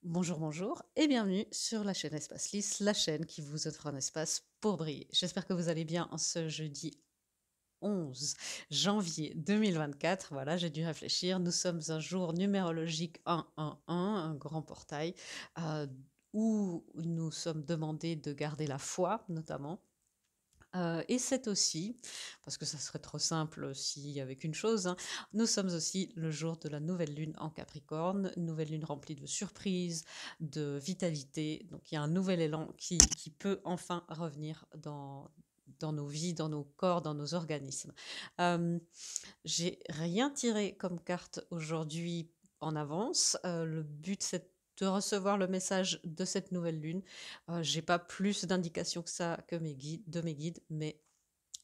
Bonjour, bonjour et bienvenue sur la chaîne Espace Lys, la chaîne qui vous offre un espace pour briller. J'espère que vous allez bien en ce jeudi 11 janvier 2024. Voilà, j'ai dû réfléchir. Nous sommes un jour numérologique 111, un grand portail, euh, où nous sommes demandés de garder la foi, notamment. Et c'est aussi, parce que ça serait trop simple s'il y avait qu'une chose, hein, nous sommes aussi le jour de la nouvelle lune en Capricorne, une nouvelle lune remplie de surprises, de vitalité. Donc il y a un nouvel élan qui peut enfin revenir dans nos vies, dans nos corps, dans nos organismes. Euh, j'ai rien tiré comme carte aujourd'hui en avance. Le but, c'est de recevoir le message de cette nouvelle lune. J'ai pas plus d'indications que ça que mes guides, mais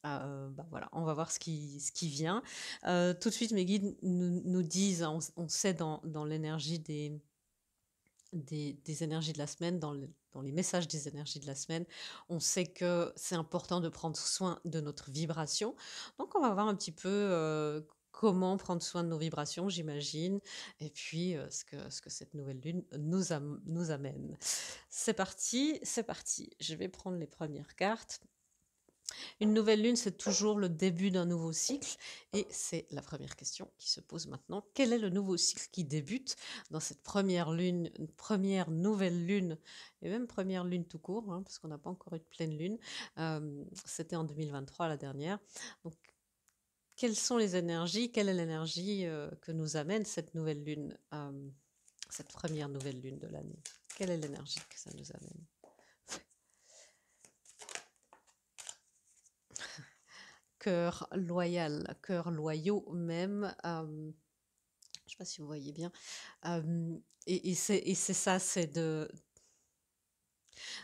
bah voilà, on va voir ce qui vient. Tout de suite, mes guides nous disent, hein, on sait dans l'énergie des énergies de la semaine, dans les messages des énergies de la semaine, on sait que c'est important de prendre soin de notre vibration. Donc, on va voir un petit peu comment prendre soin de nos vibrations, j'imagine, et puis ce que cette nouvelle lune nous amène. C'est parti, c'est parti. Je vais prendre les premières cartes. Une nouvelle lune, c'est toujours le début d'un nouveau cycle. Et c'est la première question qui se pose maintenant. Quel est le nouveau cycle qui débute dans cette première lune, une première nouvelle lune, et même première lune tout court, hein, parce qu'on n'a pas encore eu de pleine lune. C'était en 2023 la dernière. Donc, quelles sont les énergies? Quelle est l'énergie que nous amène cette nouvelle lune, cette première nouvelle lune de l'année? Quelle est l'énergie que ça nous amène? Cœur loyal, cœur loyaux même. Je ne sais pas si vous voyez bien. Et c'est ça, c'est de...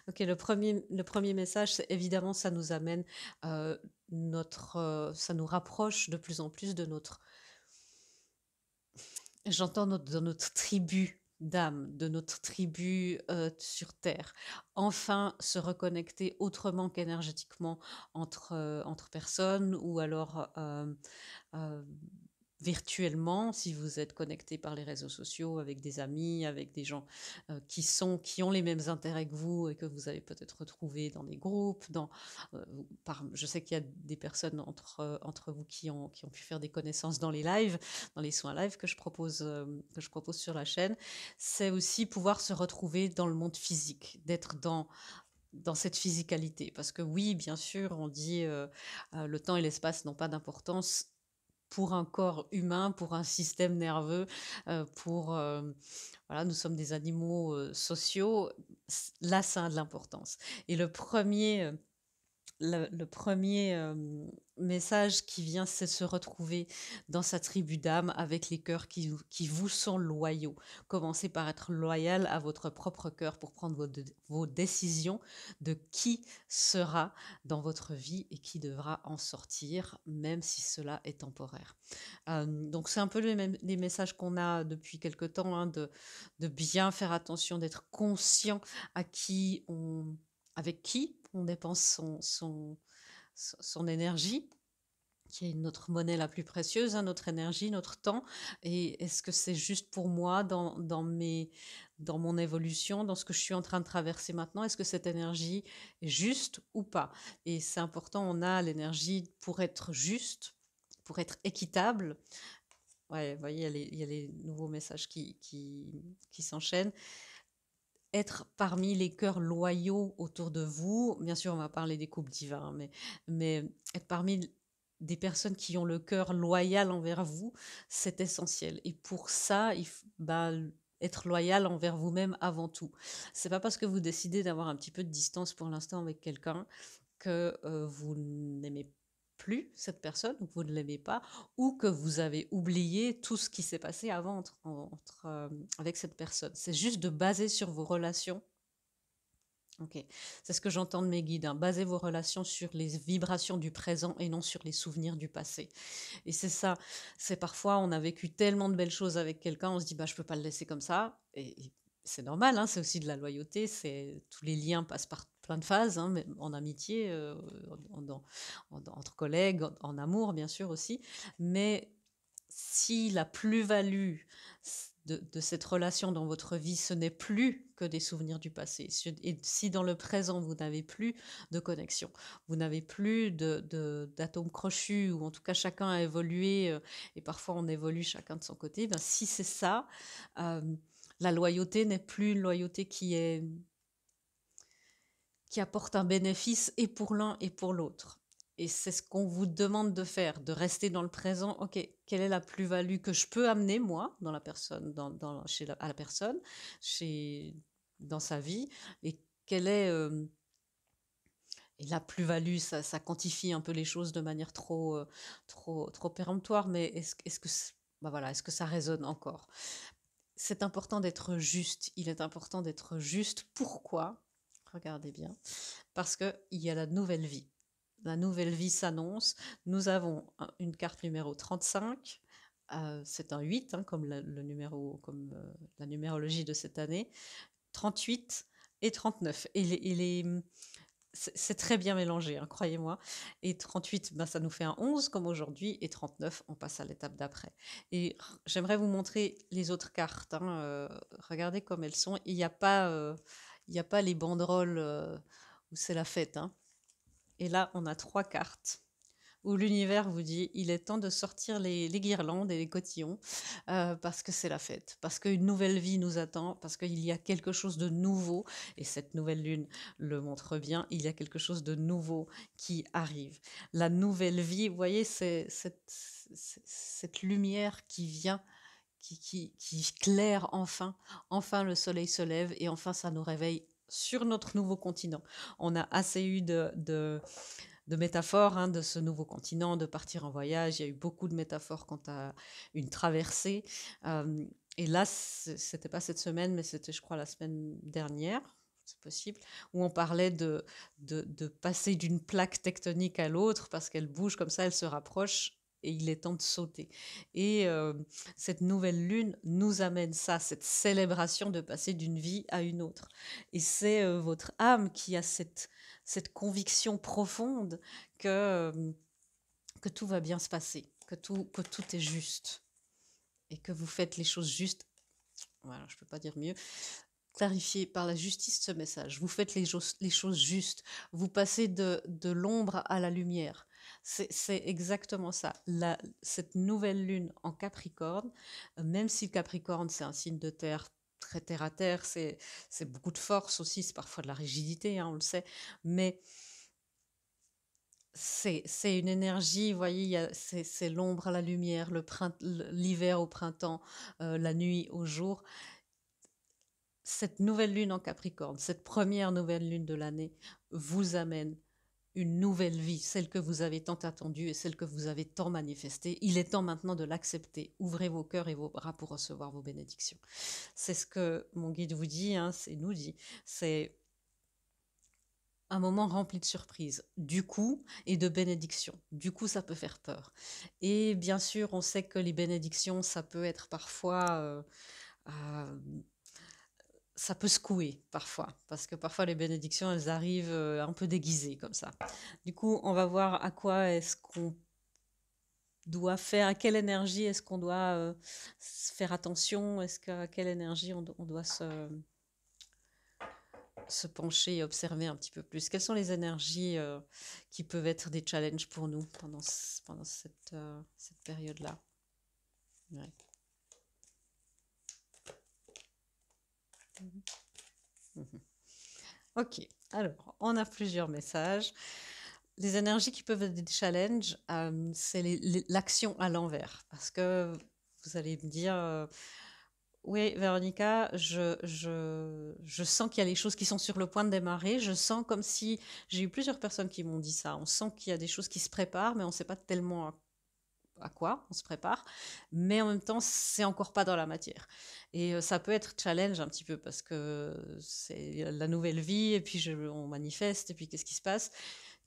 Ok, le premier message, c'est évidemment, ça nous amène ça nous rapproche de plus en plus de notre... J'entends dans notre tribu d'âme, de notre tribu sur Terre. Enfin, se reconnecter autrement qu'énergétiquement entre personnes, ou alors euh, virtuellement, si vous êtes connecté par les réseaux sociaux avec des amis, avec des gens qui ont les mêmes intérêts que vous et que vous avez peut-être retrouvés dans des groupes. Je sais qu'il y a des personnes entre vous qui ont pu faire des connaissances dans les lives, dans les soins live que je propose sur la chaîne. C'est aussi pouvoir se retrouver dans le monde physique, d'être dans cette physicalité. Parce que oui, bien sûr, on dit le temps et l'espace n'ont pas d'importance pour un corps humain, pour un système nerveux, voilà, nous sommes des animaux sociaux. Là, ça a de l'importance. Et le premier message qui vient, c'est se retrouver dans sa tribu d'âme avec les cœurs qui vous sont loyaux. Commencez par être loyal à votre propre cœur pour prendre vos décisions de qui sera dans votre vie et qui devra en sortir, même si cela est temporaire. Donc c'est un peu les messages qu'on a depuis quelque temps, hein, de bien faire attention, d'être conscient avec qui on dépense son énergie, qui est notre monnaie la plus précieuse, hein, notre énergie, notre temps. Et est-ce que c'est juste pour moi dans mon évolution, dans ce que je suis en train de traverser maintenant? Est-ce que cette énergie est juste ou pas? Et c'est important, on a l'énergie pour être juste, pour être équitable. Ouais, vous voyez, il y a les nouveaux messages qui s'enchaînent. Être parmi les cœurs loyaux autour de vous. Bien sûr, on va parler des couples divins, hein, mais être parmi des personnes qui ont le cœur loyal envers vous, c'est essentiel. Et pour ça, bah, être loyal envers vous-même avant tout. C'est pas parce que vous décidez d'avoir un petit peu de distance pour l'instant avec quelqu'un que vous n'aimez plus cette personne, ou que vous ne l'aimez pas, ou que vous avez oublié tout ce qui s'est passé avant avec cette personne. C'est juste de baser sur vos relations. Ok, c'est ce que j'entends de mes guides, hein. Basez vos relations sur les vibrations du présent et non sur les souvenirs du passé. Et c'est ça, c'est parfois on a vécu tellement de belles choses avec quelqu'un, on se dit bah je peux pas le laisser comme ça. Et c'est normal, hein, c'est aussi de la loyauté. Tous les liens passent par plein de phases, hein, même en amitié, entre collègues, en amour bien sûr aussi. Mais si la plus-value de cette relation dans votre vie, ce n'est plus que des souvenirs du passé. Et si dans le présent, vous n'avez plus de connexion, vous n'avez plus d'atomes crochus, ou en tout cas chacun a évolué, et parfois on évolue chacun de son côté, ben, si c'est ça, euh, la loyauté n'est plus une loyauté qui apporte un bénéfice et pour l'un et pour l'autre. Et c'est ce qu'on vous demande de faire, de rester dans le présent. Ok, quelle est la plus-value que je peux amener, moi, dans la personne, à la personne, dans sa vie, et quelle est et la plus-value, ça quantifie un peu les choses de manière trop péremptoire, mais bah voilà, est-ce que ça résonne encore? C'est important d'être juste. Il est important d'être juste. Pourquoi? Regardez bien. Parce qu'il y a la nouvelle vie. La nouvelle vie s'annonce. Nous avons une carte numéro 35. C'est un 8, hein, comme la numérologie de cette année. 38 et 39. C'est très bien mélangé, hein, croyez-moi. Et 38, ben, ça nous fait un 11 comme aujourd'hui. Et 39, on passe à l'étape d'après. Et j'aimerais vous montrer les autres cartes, hein. Regardez comme elles sont. Il n'y a pas les banderoles où c'est la fête, hein. Et là, on a 3 cartes où l'univers vous dit il est temps de sortir les guirlandes et les cotillons, parce que c'est la fête, parce qu'une nouvelle vie nous attend, parce qu'il y a quelque chose de nouveau, et cette nouvelle lune le montre bien, il y a quelque chose de nouveau qui arrive. La nouvelle vie, vous voyez, c'est cette lumière qui vient, qui claire enfin. Enfin, le soleil se lève et enfin, ça nous réveille sur notre nouveau continent. On a assez eu de métaphores, hein, de ce nouveau continent, de partir en voyage. Il y a eu beaucoup de métaphores quant à une traversée. Et là, c'était pas cette semaine, mais c'était, je crois, la semaine dernière, c'est possible, où on parlait de passer d'une plaque tectonique à l'autre, parce qu'elle bouge comme ça, elle se rapproche, et il est temps de sauter. Et cette nouvelle lune nous amène ça, cette célébration de passer d'une vie à une autre. Et c'est votre âme qui a cette conviction profonde que tout va bien se passer, que tout est juste, et que vous faites les choses justes. Voilà, je ne peux pas dire mieux. Clarifier par la justice ce message. Vous faites les choses justes. Vous passez de l'ombre à la lumière. C'est exactement ça. Cette nouvelle lune en Capricorne, même si le Capricorne, c'est un signe de terre, très terre à terre, c'est beaucoup de force aussi, c'est parfois de la rigidité, hein, on le sait, mais c'est une énergie, vous voyez, c'est l'ombre à la lumière, l'hiver au printemps, la nuit au jour. Cette nouvelle lune en Capricorne, cette première nouvelle lune de l'année, vous amène une nouvelle vie, celle que vous avez tant attendue et celle que vous avez tant manifestée. Il est temps maintenant de l'accepter. Ouvrez vos cœurs et vos bras pour recevoir vos bénédictions. C'est ce que mon guide vous dit, hein, nous dit. C'est un moment rempli de surprises, du coup, et de bénédictions. Du coup, ça peut faire peur. Et bien sûr, on sait que les bénédictions, ça peut être parfois... euh, ça peut secouer parfois, parce que parfois les bénédictions, elles arrivent un peu déguisées comme ça. Du coup, on va voir à quoi est-ce qu'on doit faire, à quelle énergie est-ce qu'on doit faire attention, à quelle énergie on doit se pencher et observer un petit peu plus. Quelles sont les énergies qui peuvent être des challenges pour nous pendant cette période-là? Ouais. Mhm. Ok, alors on a plusieurs messages. Les énergies qui peuvent être des challenges, c'est l'action à l'envers. Parce que vous allez me dire, oui, Véronica, je sens qu'il y a les choses qui sont sur le point de démarrer. Je sens comme si... J'ai eu plusieurs personnes qui m'ont dit ça. On sent qu'il y a des choses qui se préparent, mais on ne sait pas tellement à quoi on se prépare. Mais en même temps, c'est encore pas dans la matière. Et ça peut être challenge un petit peu, parce que c'est la nouvelle vie, et puis on manifeste, et puis qu'est-ce qui se passe?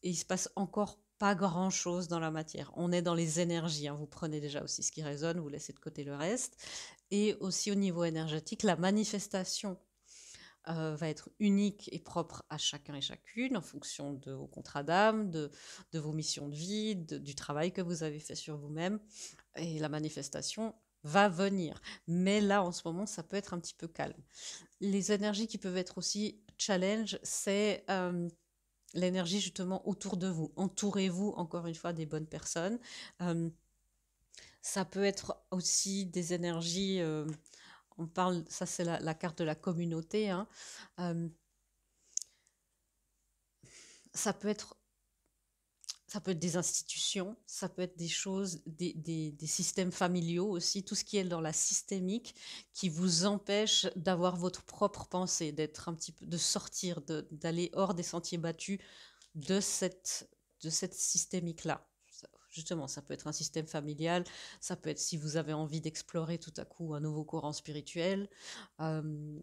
Et il se passe encore pas grand-chose dans la matière. On est dans les énergies, hein. Vous prenez déjà aussi ce qui résonne, vous laissez de côté le reste. Et aussi au niveau énergétique, la manifestation va être unique et propre à chacun et chacune, en fonction de vos contrats d'âme, de vos missions de vie, du travail que vous avez fait sur vous-même. Et la manifestation, va venir. Mais là, en ce moment, ça peut être un petit peu calme. Les énergies qui peuvent être aussi challenge, c'est l'énergie justement autour de vous. Entourez-vous, encore une fois, des bonnes personnes. Euh, Ça peut être aussi des énergies, on parle, ça c'est la carte de la communauté, hein. Euh, ça peut être Ça peut être des institutions, ça peut être des choses, des systèmes familiaux aussi, tout ce qui est dans la systémique qui vous empêche d'avoir votre propre pensée, d'être un petit peu, de sortir, d'aller hors des sentiers battus de cette systémique-là. Justement, ça peut être un système familial, ça peut être si vous avez envie d'explorer tout à coup un nouveau courant spirituel, euh,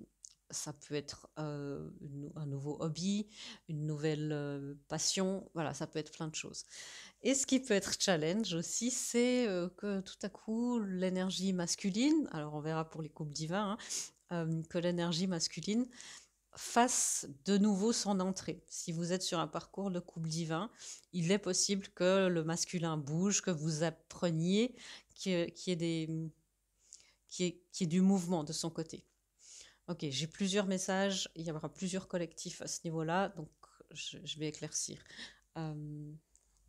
ça peut être un nouveau hobby, une nouvelle passion, voilà, ça peut être plein de choses. Et ce qui peut être challenge aussi, c'est que tout à coup, l'énergie masculine, alors on verra pour les couples divins, hein, que l'énergie masculine fasse de nouveau son entrée. Si vous êtes sur un parcours de couple divin, il est possible que le masculin bouge, que vous appreniez qu'il y ait qu'il y ait du mouvement de son côté. Ok, j'ai plusieurs messages, il y aura plusieurs collectifs à ce niveau-là, donc je vais éclaircir. Euh,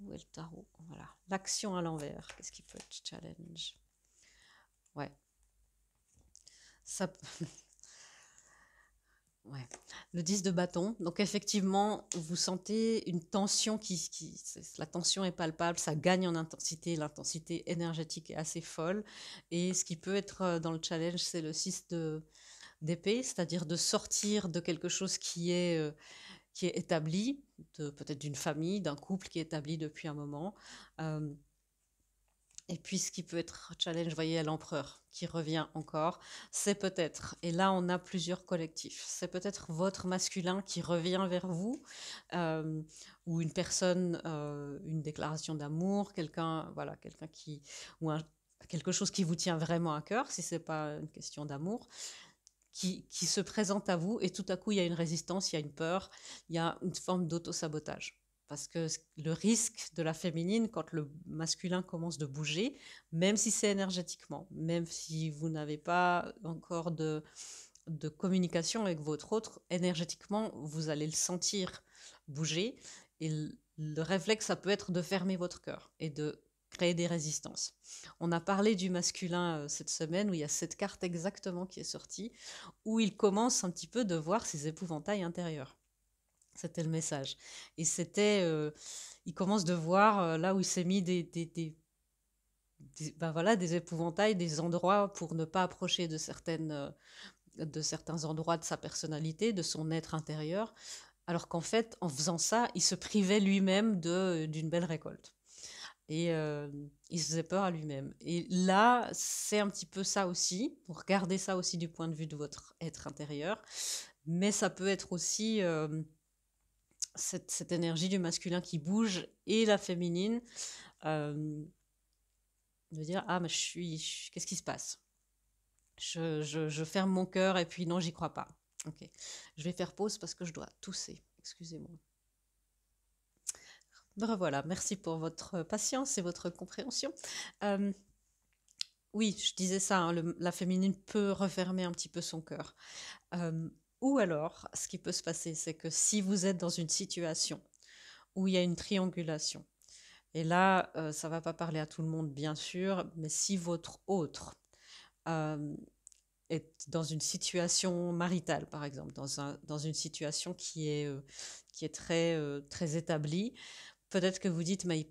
où est le tarot? Voilà. L'action à l'envers, qu'est-ce qui peut être challenge? Ouais. Ça, ouais. Le 10 de bâton. Donc effectivement, vous sentez une tension la tension est palpable, ça gagne en intensité, l'intensité énergétique est assez folle. Et ce qui peut être dans le challenge, c'est le 6 d'épée, c'est-à-dire de sortir de quelque chose qui est établi, peut-être d'une famille, d'un couple qui est établi depuis un moment. Euh, et puis ce qui peut être challenge, vous voyez, à l'empereur qui revient encore, c'est peut-être, et là on a plusieurs collectifs, c'est peut-être votre masculin qui revient vers vous, euh, ou une personne, une déclaration d'amour, quelqu'un, voilà, quelqu'un qui, ou quelque chose qui vous tient vraiment à cœur, si c'est pas une question d'amour, qui se présente à vous et tout à coup il y a une résistance, il y a une peur, il y a une forme d'auto-sabotage. Parce que le risque de la féminine, quand le masculin commence de bouger, même si c'est énergétiquement, même si vous n'avez pas encore de communication avec votre autre, énergétiquement, vous allez le sentir bouger. Et le réflexe, ça peut être de fermer votre cœur et de créer des résistances. On a parlé du masculin cette semaine où il y a cette carte exactement qui est sortie, où il commence un petit peu de voir ses épouvantails intérieurs. C'était le message. Et c'était, il commence de voir là où il s'est mis ben voilà, des épouvantails, des endroits pour ne pas approcher de certains endroits de sa personnalité, de son être intérieur, alors qu'en fait, en faisant ça, il se privait lui-même d'une belle récolte. Et il se faisait peur à lui-même. Et là, c'est un petit peu ça aussi. Regardez ça aussi du point de vue de votre être intérieur. Mais ça peut être aussi cette énergie du masculin qui bouge et la féminine euh, de dire ah mais qu'est-ce qui se passe? Je ferme mon cœur et puis non j'y crois pas. Ok, je vais faire pause parce que je dois tousser. Excusez-moi. Ben revoilà, merci pour votre patience et votre compréhension. Euh, oui, je disais ça, hein, la féminine peut refermer un petit peu son cœur. Euh, ou alors, ce qui peut se passer, c'est que si vous êtes dans une situation où il y a une triangulation, et là, ça ne va pas parler à tout le monde, bien sûr, mais si votre autre euh, est dans une situation maritale, par exemple, dans une situation qui est très, très établie, peut-être que vous dites, mais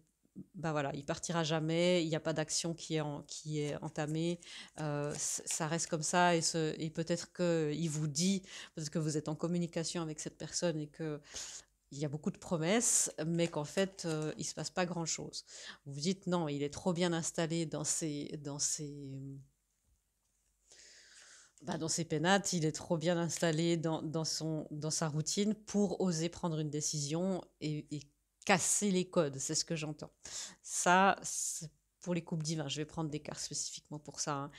bah voilà, il partira jamais, il n'y a pas d'action qui est entamée, ça reste comme ça, et peut-être qu'il vous dit, parce que vous êtes en communication avec cette personne et que il y a beaucoup de promesses, mais qu'en fait, il ne se passe pas grand-chose. Vous vous dites, non, il est trop bien installé dans ses pénates, il est trop bien installé dans sa routine pour oser prendre une décision et casser les codes, c'est ce que j'entends. Ça, c'est pour les couples divins, je vais prendre des cartes spécifiquement pour ça, hein.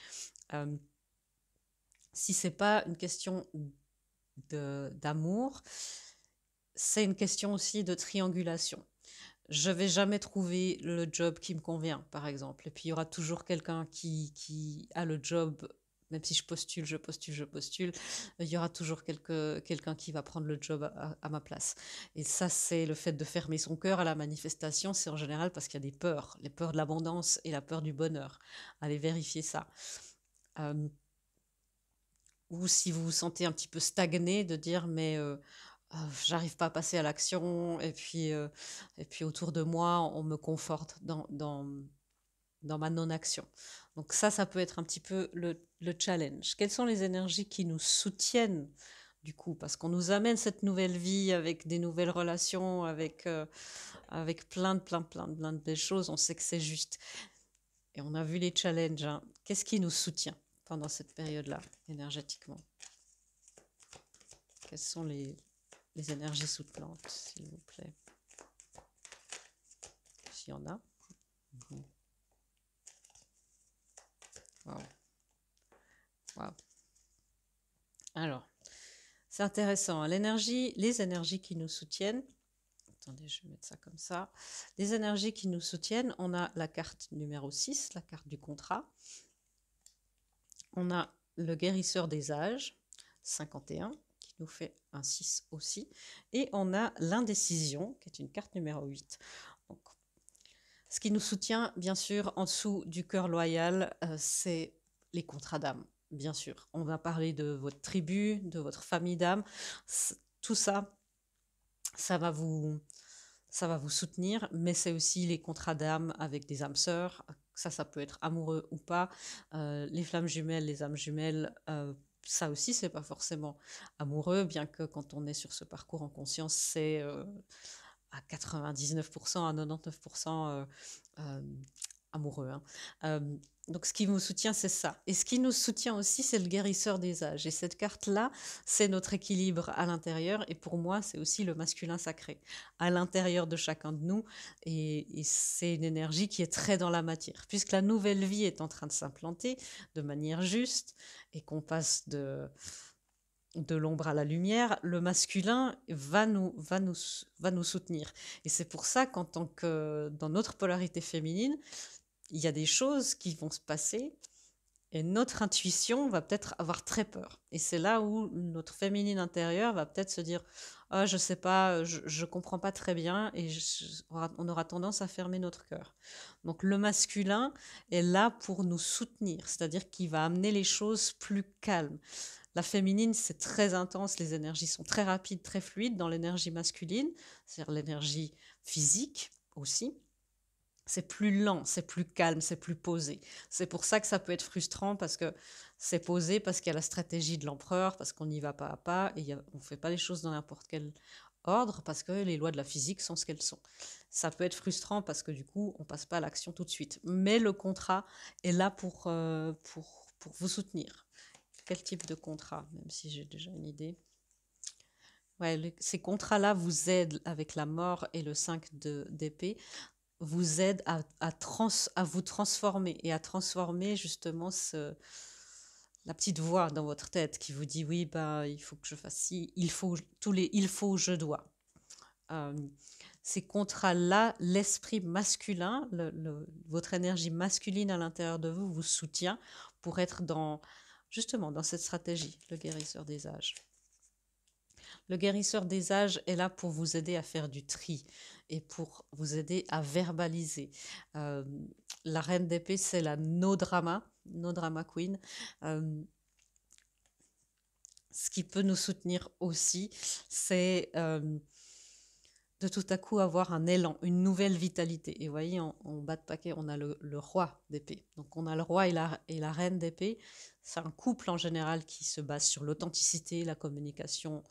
Euh, si c'est pas une question d'amour, c'est une question aussi de triangulation. je vais jamais trouver le job qui me convient, par exemple. Et puis, il y aura toujours quelqu'un qui a le job, même si je postule, je postule, je postule, il y aura toujours quelqu'un qui va prendre le job à ma place. Et ça, c'est le fait de fermer son cœur à la manifestation, c'est en général parce qu'il y a des peurs, les peurs de l'abondance et la peur du bonheur. Allez vérifier ça. Euh, ou si vous vous sentez un petit peu stagné, de dire mais j'arrive pas à passer à l'action et puis autour de moi on me conforte dans ma non-action. Donc ça peut être un petit peu le challenge. Quelles sont les énergies qui nous soutiennent du coup, parce qu'on nous amène cette nouvelle vie avec des nouvelles relations, avec plein de belles choses, on sait que c'est juste. Et on a vu les challenges, hein. Qu'est-ce qui nous soutient pendant cette période-là, énergétiquement? Quelles sont les énergies soutenantes, s'il vous plaît? S'il y en a. Mhm. Wow. Wow. Alors, c'est intéressant, hein. Les énergies qui nous soutiennent. Attendez, je vais mettre ça comme ça. Les énergies qui nous soutiennent, on a la carte numéro 6, la carte du contrat. On a le guérisseur des âges, 51, qui nous fait un 6 aussi. Et on a l'indécision, qui est une carte numéro 8. Donc, ce qui nous soutient, bien sûr, en dessous du cœur loyal, c'est les contrats d'âme, bien sûr. On va parler de votre tribu, de votre famille d'âme. Tout ça, ça va vous soutenir, mais c'est aussi les contrats d'âme avec des âmes sœurs. Ça peut être amoureux ou pas. Les flammes jumelles, les âmes jumelles, ça aussi, c'est pas forcément amoureux, bien que quand on est sur ce parcours en conscience, c'est à 99%, à 99% euh, amoureux, hein. Donc ce qui nous soutient, c'est ça. Et ce qui nous soutient aussi, c'est le guérisseur des âges. Et cette carte-là, c'est notre équilibre à l'intérieur. Et pour moi, c'est aussi le masculin sacré à l'intérieur de chacun de nous. Et c'est une énergie qui est très dans la matière. Puisque la nouvelle vie est en train de s'implanter de manière juste et qu'on passe de l'ombre à la lumière, le masculin va nous soutenir. Et c'est pour ça qu'en tant que dans notre polarité féminine, il y a des choses qui vont se passer et notre intuition va peut-être avoir très peur. Et c'est là où notre féminine intérieure va peut-être se dire ah, je sais pas, je comprends pas très bien et on aura tendance à fermer notre cœur. Donc le masculin est là pour nous soutenir, c'est-à-dire qu'il va amener les choses plus calmes. La féminine, c'est très intense, les énergies sont très rapides, très fluides. Dans l'énergie masculine, c'est-à-dire l'énergie physique aussi, c'est plus lent, c'est plus calme, c'est plus posé. C'est pour ça que ça peut être frustrant parce que c'est posé, parce qu'il y a la stratégie de l'empereur, parce qu'on y va pas à pas et on ne fait pas les choses dans n'importe quel ordre parce que les lois de la physique sont ce qu'elles sont. Ça peut être frustrant parce que du coup, on passe pas à l'action tout de suite. Mais le contrat est là pour vous soutenir. Quel type de contrat? Même si j'ai déjà une idée. Ouais, ces contrats-là vous aident avec la mort et le 5 d'épée, vous aident à vous transformer et à transformer justement la petite voix dans votre tête qui vous dit oui, bah, il faut que je fasse ci, il faut, je dois. Euh, Ces contrats-là, l'esprit masculin, votre énergie masculine à l'intérieur de vous vous soutient pour être justement dans cette stratégie, le guérisseur des âges. Le guérisseur des âges est là pour vous aider à faire du tri et pour vous aider à verbaliser. Euh, la reine d'épée, c'est la no-drama queen. Euh, Ce qui peut nous soutenir aussi, c'est de tout à coup avoir un élan, une nouvelle vitalité. Et vous voyez, en bas de paquet, on a le roi d'épée. Donc on a le roi et la reine d'épée. C'est un couple en général qui se base sur l'authenticité, la communication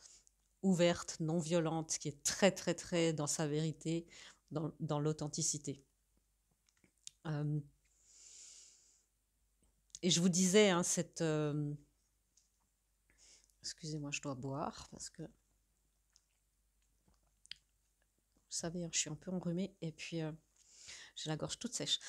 ouverte, non violente, qui est très très très dans sa vérité, dans l'authenticité. Et je vous disais, hein, excusez-moi, je dois boire parce que vous savez, hein, je suis un peu enrhumée et puis j'ai la gorge toute sèche.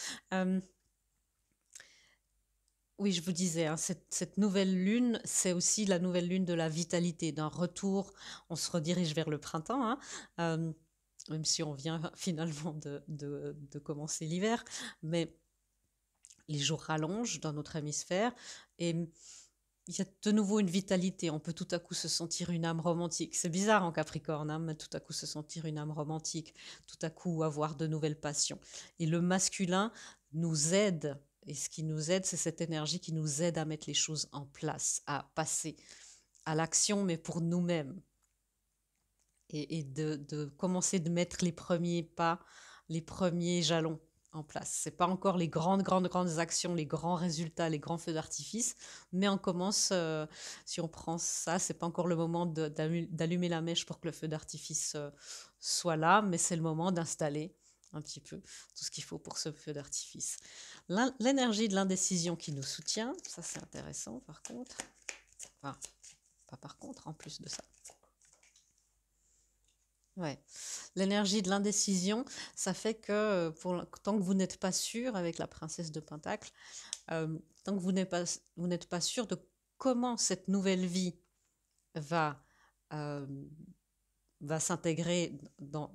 Oui, je vous disais, hein, cette nouvelle lune, c'est aussi la nouvelle lune de la vitalité, d'un retour. On se redirige vers le printemps, hein. même si on vient finalement de commencer l'hiver, mais les jours rallongent dans notre hémisphère et il y a de nouveau une vitalité. On peut tout à coup se sentir une âme romantique. C'est bizarre en Capricorne, hein, mais tout à coup se sentir une âme romantique, tout à coup avoir de nouvelles passions. Et le masculin nous aide. Et ce qui nous aide, c'est cette énergie qui nous aide à mettre les choses en place, à passer à l'action, mais pour nous-mêmes. Et de commencer de mettre les premiers pas, les premiers jalons en place. C'est pas encore les grandes actions, les grands résultats, les grands feux d'artifice, mais on commence, si on prend ça, c'est pas encore le moment d'allumer la mèche pour que le feu d'artifice soit là, mais c'est le moment d'installer un petit peu tout ce qu'il faut pour ce feu d'artifice. L'énergie de l'indécision qui nous soutient, ça c'est intéressant par contre. Enfin, pas par contre, en plus de ça. Ouais. L'énergie de l'indécision, ça fait que tant que vous n'êtes pas sûr, avec la princesse de Pentacle, tant que vous n'êtes pas sûr de comment cette nouvelle vie va, euh, va s'intégrer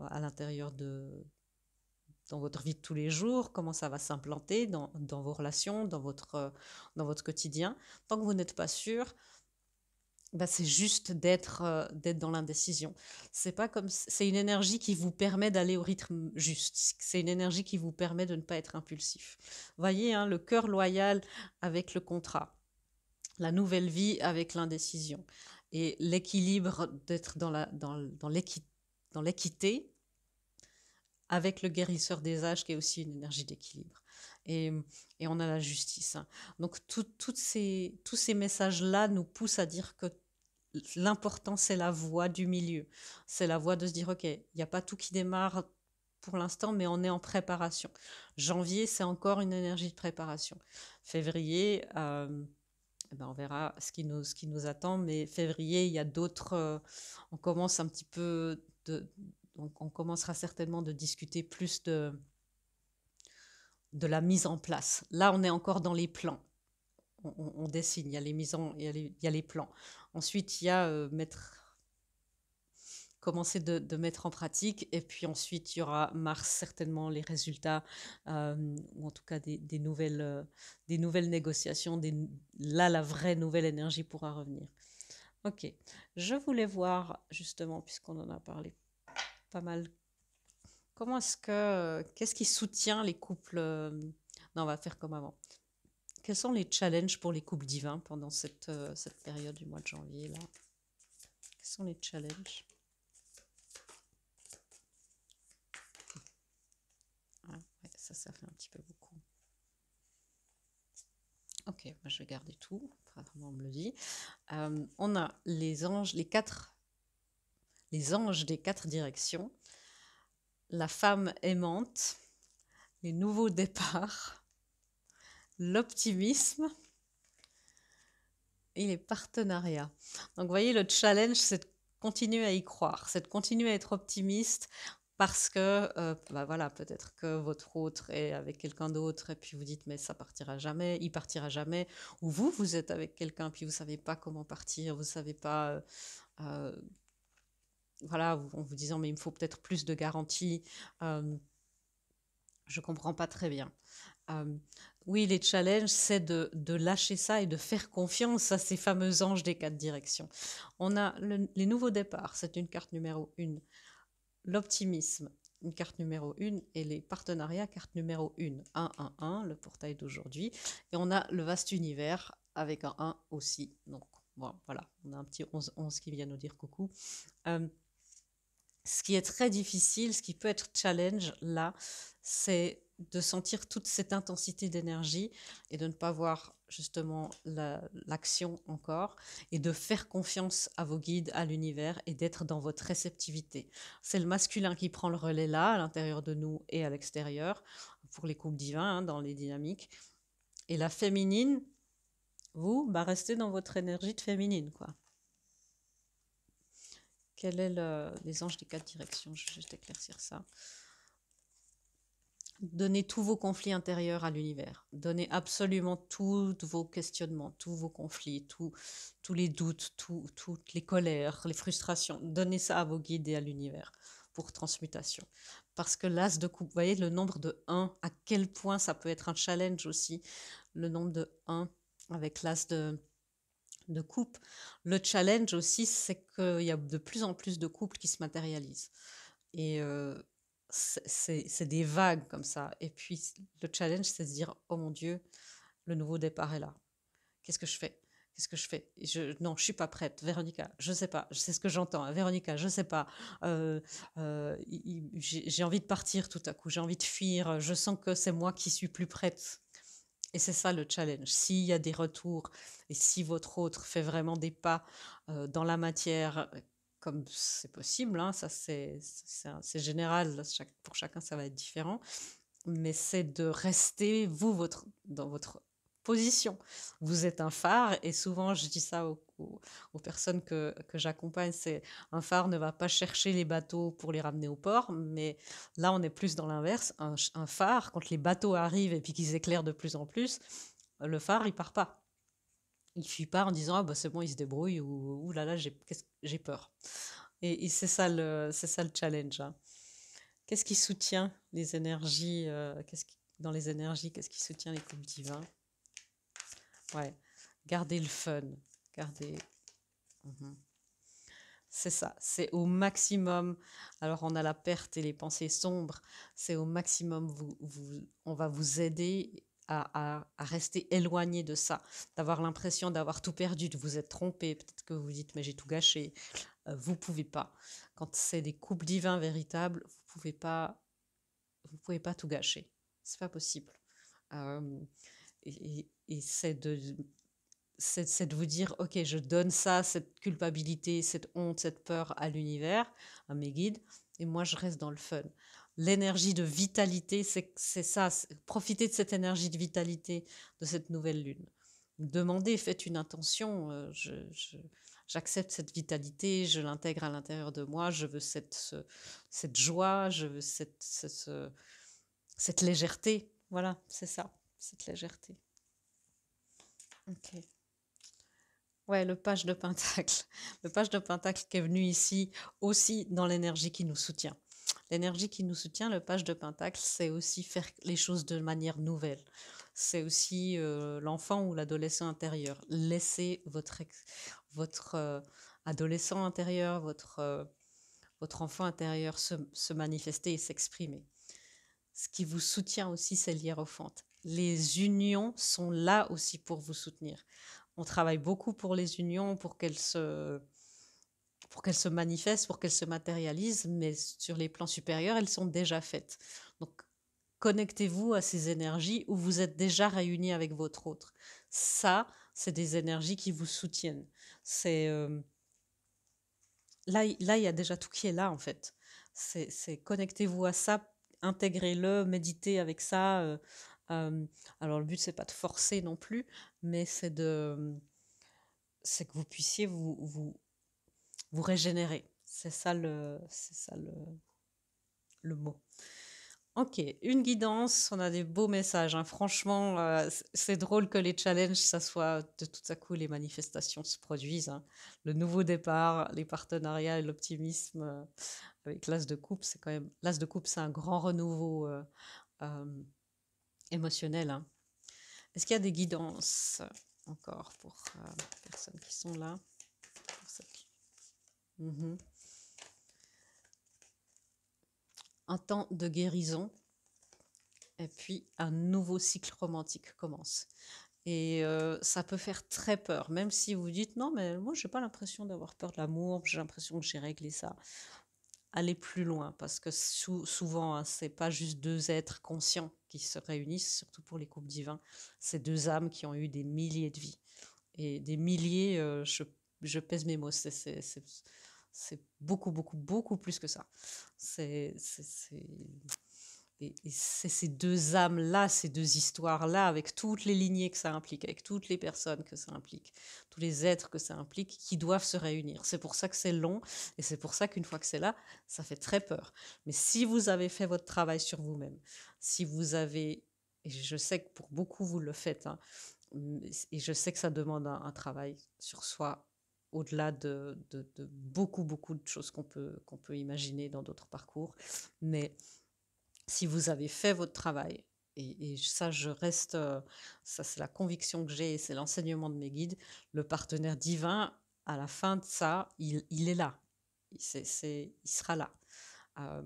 à l'intérieur dans votre vie de tous les jours, comment ça va s'implanter dans vos relations, dans votre quotidien, tant que vous n'êtes pas sûr, bah, c'est juste d'être dans l'indécision. C'est une énergie qui vous permet d'aller au rythme juste. C'est une énergie qui vous permet de ne pas être impulsif. Voyez, hein, le cœur loyal avec le contrat, la nouvelle vie avec l'indécision et l'équilibre d'être dans l'équité avec le guérisseur des âges qui est aussi une énergie d'équilibre. Et, et on a la justice, hein. Donc tous ces messages-là nous poussent à dire que l'important, c'est la voie du milieu. C'est la voie de se dire, OK, il n'y a pas tout qui démarre pour l'instant, mais on est en préparation. Janvier, c'est encore une énergie de préparation. Février, on verra ce qui nous attend, mais février, il y a d'autres... on commence un petit peu... Donc on commencera certainement de discuter plus de la mise en place. Là, on est encore dans les plans. On dessine, il y a il y a les plans. Ensuite, il y a commencer de mettre en pratique. Et puis ensuite, il y aura mars, certainement les résultats, ou en tout cas des nouvelles négociations. Là, la vraie nouvelle énergie pourra revenir. Ok, je voulais voir justement, puisqu'on en a parlé pas mal, qu'est-ce qui soutient les couples Non, on va faire comme avant. Quels sont les challenges pour les couples divins pendant cette période du mois de janvier là? Quels sont les challenges? Ouais, ça fait un petit peu beaucoup. Ok, moi je vais garder tout, apparemment on me le dit. On a les anges des 4 directions, la femme aimante, les nouveaux départs, l'optimisme et les partenariats. Donc vous voyez, le challenge, c'est de continuer à y croire, c'est de continuer à être optimiste, parce que voilà, peut-être que votre autre est avec quelqu'un d'autre et puis vous dites mais ça partira jamais, il partira jamais, ou vous êtes avec quelqu'un puis vous savez pas comment partir, vous savez pas, voilà, en vous disant mais il me faut peut-être plus de garanties, je comprends pas très bien. Oui, les challenges, c'est de lâcher ça et de faire confiance à ces fameux anges des 4 directions. On a les nouveaux départs, c'est une carte numéro 1. L'optimisme, une carte numéro 1. Et les partenariats, carte numéro 1. 1, le portail d'aujourd'hui. Et on a le vaste univers avec un 1 aussi. Donc, bon, voilà, on a un petit 11 qui vient nous dire coucou. Ce qui est très difficile, ce qui peut être challenge là, c'est de sentir toute cette intensité d'énergie et de ne pas voir justement l'action encore, et de faire confiance à vos guides, à l'univers, et d'être dans votre réceptivité. C'est le masculin qui prend le relais là, à l'intérieur de nous et à l'extérieur, pour les couples divins, hein, dans les dynamiques. Et la féminine, vous, restez dans votre énergie de féminine, quoi. Quel est les anges des 4 directions? Je vais juste éclaircir ça. Donnez tous vos conflits intérieurs à l'univers. Donnez absolument tous vos questionnements, tous vos conflits, tous les doutes, toutes les colères, les frustrations. Donnez ça à vos guides et à l'univers. pour transmutation. Parce que l'as de coupe, vous voyez le nombre de 1, à quel point ça peut être un challenge aussi, le nombre de 1 avec l'as de coupe. Le challenge aussi, c'est qu'il y a de plus en plus de couples qui se matérialisent. Et c'est des vagues comme ça. Et puis le challenge, c'est de se dire, oh mon Dieu, le nouveau départ est là. Qu'est-ce que je fais? Qu'est-ce que je fais? Non, je suis pas prête. Véronica, je sais pas. C'est ce que j'entends. Hein. Véronica, je sais pas. J'ai envie de partir tout à coup. J'ai envie de fuir. Je sens que c'est moi qui suis plus prête. Et c'est ça le challenge. S'il y a des retours et si votre autre fait vraiment des pas dans la matière, comme c'est possible, hein, ça c'est général, pour chacun ça va être différent, mais c'est de rester vous dans votre position. Vous êtes un phare et souvent je dis ça aux personnes que j'accompagne, c'est un phare ne va pas chercher les bateaux pour les ramener au port, mais là on est plus dans l'inverse. Un phare, quand les bateaux arrivent et puis qu'ils éclairent de plus en plus, le phare il part pas. Il fuit pas en disant ah bah c'est bon il se débrouille ou là là j'ai peur. Et c'est ça le challenge. Hein. Qu'est-ce qui soutient les énergies dans les énergies, qu'est-ce qui soutient les couples divins? Ouais, garder le fun, garder. Mhm. C'est ça, c'est au maximum. Alors on a la perte et les pensées sombres, c'est au maximum. On va vous aider à rester éloigné de ça, d'avoir l'impression d'avoir tout perdu, de vous être trompé. Peut-être que vous vous dites mais j'ai tout gâché. Vous pouvez pas. Quand c'est des couples divins véritables, vous pouvez pas tout gâcher. C'est pas possible. Euh, et c'est de vous dire, ok, je donne ça, cette culpabilité, cette honte, cette peur à l'univers, à mes guides, et moi je reste dans le fun. L'énergie de vitalité, c'est ça, profitez de cette énergie de vitalité de cette nouvelle lune. Demandez, faites une intention, j'accepte cette vitalité, je l'intègre à l'intérieur de moi, je veux cette joie, je veux cette légèreté. Voilà, c'est ça, cette légèreté. Ok. Ouais, le page de Pentacle. Le page de Pentacle qui est venu ici aussi dans l'énergie qui nous soutient. L'énergie qui nous soutient, le page de Pentacle, c'est aussi faire les choses de manière nouvelle. C'est aussi l'enfant ou l'adolescent intérieur. Laissez votre adolescent intérieur, votre enfant intérieur se manifester et s'exprimer. Ce qui vous soutient aussi, c'est l'hiérophante. Les unions sont là aussi pour vous soutenir. On travaille beaucoup pour les unions, pour qu'elles se manifestent, pour qu'elles se matérialisent, mais sur les plans supérieurs, elles sont déjà faites. Donc, connectez-vous à ces énergies où vous êtes déjà réunis avec votre autre. Ça, c'est des énergies qui vous soutiennent. C'est là, il y a déjà tout qui est là, en fait. C'est connectez-vous à ça, intégrez-le, méditez avec ça. Alors, le but, c'est pas de forcer non plus, mais c'est que vous puissiez vous régénérer. C'est ça le mot. Ok, une guidance, on a des beaux messages. Hein. Franchement, c'est drôle que les challenges, ça soit de tout à coup les manifestations se produisent. Hein. Le nouveau départ, les partenariats et l'optimisme avec l'as de coupe, c'est quand même l'as de coupe, c'est un grand renouveau euh, émotionnel. Hein. Est-ce qu'il y a des guidances encore pour les personnes qui sont là? Mmh. Un temps de guérison et puis un nouveau cycle romantique commence. Et ça peut faire très peur, même si vous dites non, mais moi j'ai pas l'impression d'avoir peur de l'amour, j'ai l'impression que j'ai réglé ça. Allez plus loin parce que souvent, hein, c'est pas juste deux êtres conscients qui se réunissent, surtout pour les couples divins, c'est deux âmes qui ont eu des milliers de vies et des milliers. Je pèse mes mots, c'est beaucoup, beaucoup, beaucoup plus que ça. Et c'est ces deux âmes-là, ces deux histoires-là, avec toutes les lignées que ça implique, avec toutes les personnes que ça implique, tous les êtres que ça implique, qui doivent se réunir. C'est pour ça que c'est long, et c'est pour ça qu'une fois que c'est là, ça fait très peur. Mais si vous avez fait votre travail sur vous-même, si vous avez, et je sais que pour beaucoup vous le faites, hein, et je sais que ça demande un travail sur soi au-delà de beaucoup, beaucoup de choses qu'on peut imaginer dans d'autres parcours. Mais si vous avez fait votre travail, et ça, ça c'est la conviction que j'ai, et c'est l'enseignement de mes guides, le partenaire divin, à la fin de ça, il est là. Il sera là. Euh,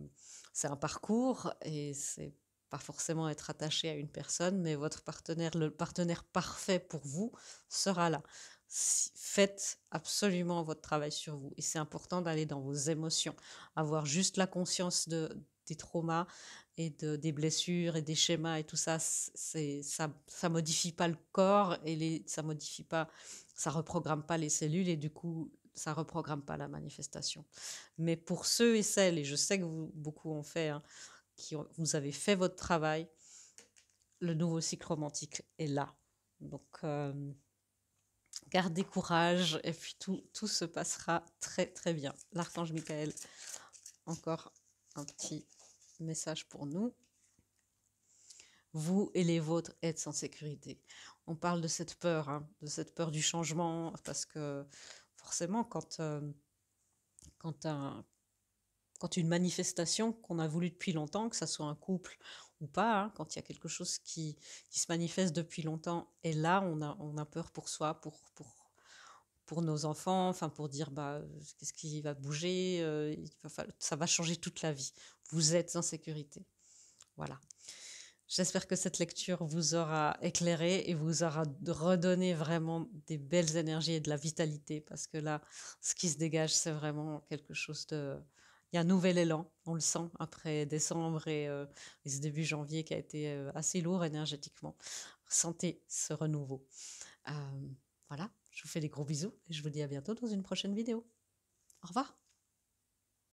c'est un parcours et c'est pas forcément être attaché à une personne, mais votre partenaire, le partenaire parfait pour vous, sera là. Faites absolument votre travail sur vous. Et c'est important d'aller dans vos émotions, avoir juste la conscience des traumas et des blessures et des schémas et tout ça. Ça modifie pas le corps et ça modifie pas, ça reprogramme pas les cellules et du coup, ça reprogramme pas la manifestation. Mais pour ceux et celles, et je sais que beaucoup ont fait, hein, vous avez fait votre travail, le nouveau cycle romantique est là. Donc, gardez courage et puis tout se passera très très bien. L'archange Michael, encore un petit message pour nous. Vous et les vôtres êtes en sécurité. On parle de cette peur, hein, de cette peur du changement, parce que forcément, quand une manifestation qu'on a voulu depuis longtemps, que ça soit un couple ou pas, hein, quand il y a quelque chose qui se manifeste depuis longtemps, et là, on a peur pour soi, pour nos enfants, enfin pour dire qu'est-ce qui va bouger, ça va changer toute la vie. Vous êtes en sécurité. Voilà. J'espère que cette lecture vous aura éclairé et vous aura redonné vraiment des belles énergies et de la vitalité, parce que là, ce qui se dégage, c'est vraiment quelque chose de... Il y a un nouvel élan, on le sent, après décembre et ce début janvier qui a été assez lourd énergétiquement. Sentez ce renouveau. Voilà, je vous fais des gros bisous et je vous dis à bientôt dans une prochaine vidéo. Au revoir.